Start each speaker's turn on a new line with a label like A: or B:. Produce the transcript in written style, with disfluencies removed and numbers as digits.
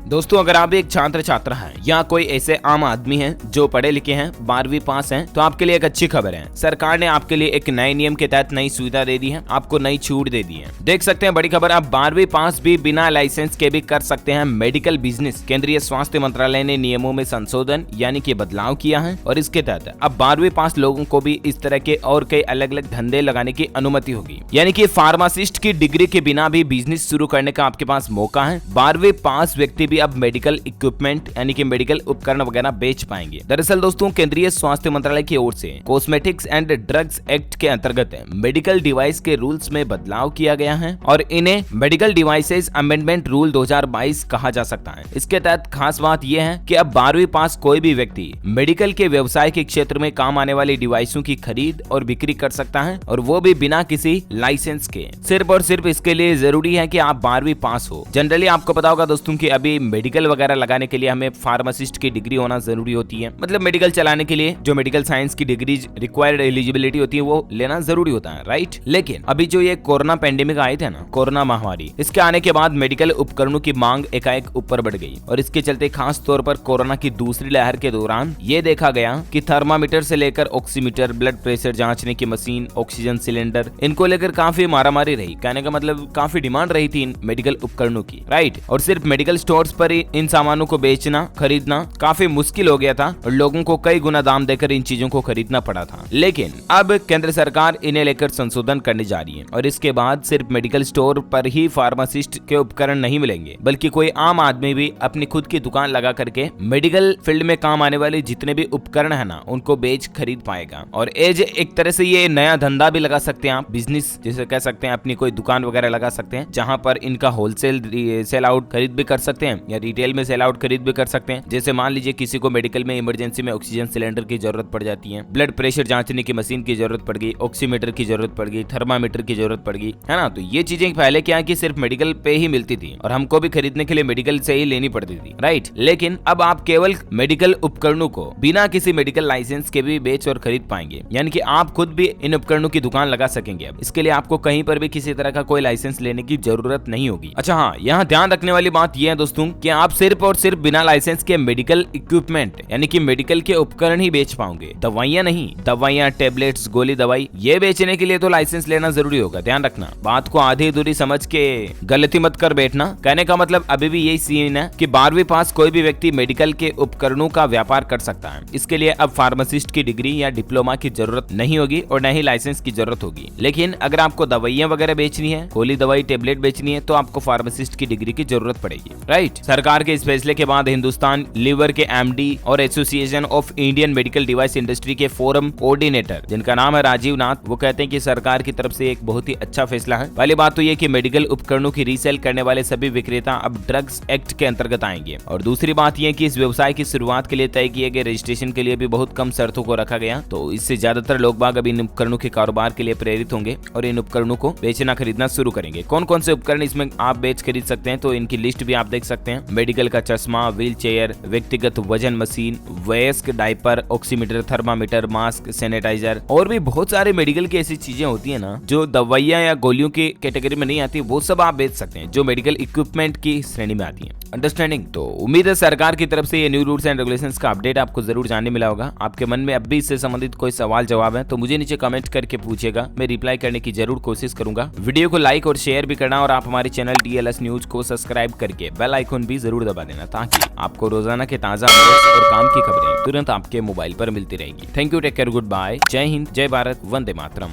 A: दोस्तों, अगर आप एक छात्र छात्रा हैं या कोई ऐसे आम आदमी हैं जो पढ़े लिखे हैं, 12वीं पास हैं, तो आपके लिए एक अच्छी खबर है। सरकार ने आपके लिए एक नए नियम के तहत नई सुविधा दे दी है, आपको नई छूट दे दी है। देख सकते हैं बड़ी खबर, आप 12वीं पास भी बिना लाइसेंस के भी कर सकते हैं मेडिकल बिजनेस। केंद्रीय स्वास्थ्य मंत्रालय ने नियमों में संशोधन यानी कि बदलाव किया है और इसके तहत अब 12वीं पास लोगों को भी इस तरह के और कई अलग अलग धंधे लगाने की अनुमति होगी। यानी कि फार्मासिस्ट की डिग्री के बिना भी बिजनेस शुरू करने का आपके पास मौका है। 12वीं पास व्यक्ति भी अब मेडिकल इक्विपमेंट यानी कि मेडिकल उपकरण वगैरह बेच पाएंगे। दरअसल दोस्तों, केंद्रीय स्वास्थ्य मंत्रालय की ओर से कॉस्मेटिक्स एंड ड्रग्स एक्ट के अंतर्गत मेडिकल डिवाइस के रूल्स में बदलाव किया गया है और इन्हें मेडिकल डिवाइसेस अमेंडमेंट रूल 2022 कहा जा सकता है। इसके तहत खास बात यह है कि अब 12वीं पास कोई भी व्यक्ति मेडिकल के व्यवसाय के क्षेत्र में काम आने वाली डिवाइसों की खरीद और बिक्री कर सकता है, और वो भी बिना किसी लाइसेंस के। सिर्फ और सिर्फ इसके लिए जरूरी है कि आप 12वीं पास हो। जनरली आपको पता होगा दोस्तों कि अभी मेडिकल वगैरह लगाने के लिए हमें फार्मासिस्ट की डिग्री होना जरूरी होती है। मतलब मेडिकल चलाने के लिए जो मेडिकल साइंस की डिग्री रिक्वायर्ड एलिजिबिलिटी होती है वो लेना जरूरी होता है, राइट। लेकिन अभी जो ये कोरोना पेंडेमिक आए थे ना, कोरोना महामारी, इसके आने के बाद मेडिकल उपकरणों की मांग एकाएक ऊपर बढ़ गई और इसके चलते खास तौर पर कोरोना की दूसरी लहर के दौरान ये देखा गया कि थर्मामीटर से लेकर ऑक्सीमीटर, ब्लड प्रेशर जांचने की मशीन, ऑक्सीजन सिलेंडर, इनको लेकर काफी मारामारी रही। कहने का मतलब काफी डिमांड रही थी इन मेडिकल उपकरणों की, राइट। और सिर्फ मेडिकल स्टोर्स पर ही इन सामानों को बेचना, खरीदना काफी मुश्किल हो गया था और लोगों को कई गुना दाम देकर इन चीजों को खरीदना पड़ा था। लेकिन अब केंद्र सरकार इन्हें लेकर संशोधन करने जा रही है और इसके बाद सिर्फ मेडिकल स्टोर पर ही फार्मासिस्ट के उपकरण नहीं मिलेंगे, बल्कि कोई आम आदमी भी अपनी खुद की दुकान लगा करके मेडिकल फील्ड में काम आने वाले जितने भी उपकरण है ना, उनको बेच खरीद पाएगा। और एज एक तरह से ये नया धंधा भी लगा सकते हैं आप, बिजनेस जैसे कह सकते हैं, अपनी कोई दुकान वगैरह लगा सकते हैं जहां पर इनका होलसेल सेल आउट खरीद भी कर सकते हैं या रिटेल में सेल आउट खरीद भी कर सकते हैं। जैसे मान लीजिए किसी को मेडिकल में इमरजेंसी में ऑक्सीजन सिलेंडर की जरूरत पड़ जाती है, ब्लड प्रेशर जांचने की मशीन की जरूरत पड़ गई, ऑक्सीमीटर की जरूरत पड़ गई, थर्मामीटर की जरूरत पड़ गई, है ना। तो ये चीजें पहले क्या है कि सिर्फ मेडिकल पे ही मिलती थी और हमको भी खरीदने के लिए मेडिकल से ही लेनी पड़ती थी, राइट। लेकिन अब आप केवल मेडिकल उपकरणों को बिना किसी मेडिकल लाइसेंस के भी बेच और खरीद पाएंगे, यानी कि आप खुद भी इन उपकरणों की दुकान लगा सकेंगे। अब इसके लिए आपको कहीं पर भी किसी तरह का कोई लाइसेंस लेने की जरूरत नहीं होगी। अच्छा हाँ, यहाँ ध्यान रखने वाली बात यह है दोस्तों कि आप सिर्फ और सिर्फ बिना लाइसेंस के मेडिकल इक्विपमेंट यानी कि मेडिकल के उपकरण ही बेच पाओगे, दवाइयां नहीं। दवाइयां, टेबलेट्स, गोली दवाई ये बेचने के लिए तो लाइसेंस लेना जरूरी होगा। ध्यान रखना, बात को आधी अधूरी समझ के गलती मत कर बैठना। कहने का मतलब अभी भी यही सीन है कि 12वीं पास कोई भी व्यक्ति मेडिकल के उपकरणों का व्यापार कर सकता है। इसके लिए अब फार्मासिस्ट की डिग्री या डिप्लोमा की जरूरत नहीं होगी और न ही लाइसेंस की जरूरत होगी। लेकिन अगर आपको दवाइयां वगैरह बेचनी है, गोली दवाई, टेबलेट बेचनी है, तो आपको फार्मासिस्ट की डिग्री की जरूरत पड़ेगी, राइट। सरकार के इस फैसले के बाद हिंदुस्तान लीवर के एमडी और association of Indian medical device industry के फोरम कोऑर्डिनेटर, जिनका नाम है राजीव नाथ, वो कहते हैं कि सरकार की तरफ से एक बहुत ही अच्छा फैसला है। पहली बात तो ये कि मेडिकल उपकरणों की रीसेल करने वाले सभी विक्रेता अब ड्रग्स एक्ट के अंतर्गत आएंगे, और दूसरी बात यह कि इस व्यवसाय की शुरुआत के लिए तय किए गए रजिस्ट्रेशन के लिए भी बहुत कम शर्तों को रखा गया। तो इससे ज्यादातर लोग बाग अब इन उपकरणों के कारोबार के लिए प्रेरित होंगे और इन उपकरणों को बेचना खरीदना शुरू करेंगे। कौन कौन से उपकरण इसमें आप बेच खरीद सकते हैं, तो इनकी लिस्ट भी आप देख सकते हैं। मेडिकल का चश्मा, व्हील चेयर, व्यक्तिगत वजन मशीन, वयस्क diaper, oximeter, thermometer, mask, sanitizer और भी बहुत सारे मेडिकल की ऐसी चीजें होती है ना जो दवाइयां या गोलियों की कैटेगरी में नहीं आती, वो सब आप बेच सकते हैं जो मेडिकल इक्विपमेंट की श्रेणी में आती है। अंडरस्टैंडिंग। तो उम्मीद है सरकार की तरफ से ये न्यू रूल्स एंड रेगुलेशंस का अपडेट आपको जरूर जानने मिला होगा। आपके मन में अब भी इससे संबंधित कोई सवाल जवाब है तो मुझे नीचे कमेंट करके पूछेगा, मैं रिप्लाई करने की जरूर कोशिश करूंगा। वीडियो को लाइक और शेयर भी करना और आप हमारे चैनल DLS न्यूज को सब्सक्राइब करके बेल आइकन भी जरूर दबा देना ताकि आपको रोजाना के ताजा अपडेट्स और काम की खबरें तुरंत आपके मोबाइल पर मिलती रहेगी। Thank you, take care, good bye, जय हिंद, जय भारत, वंदे मातरम।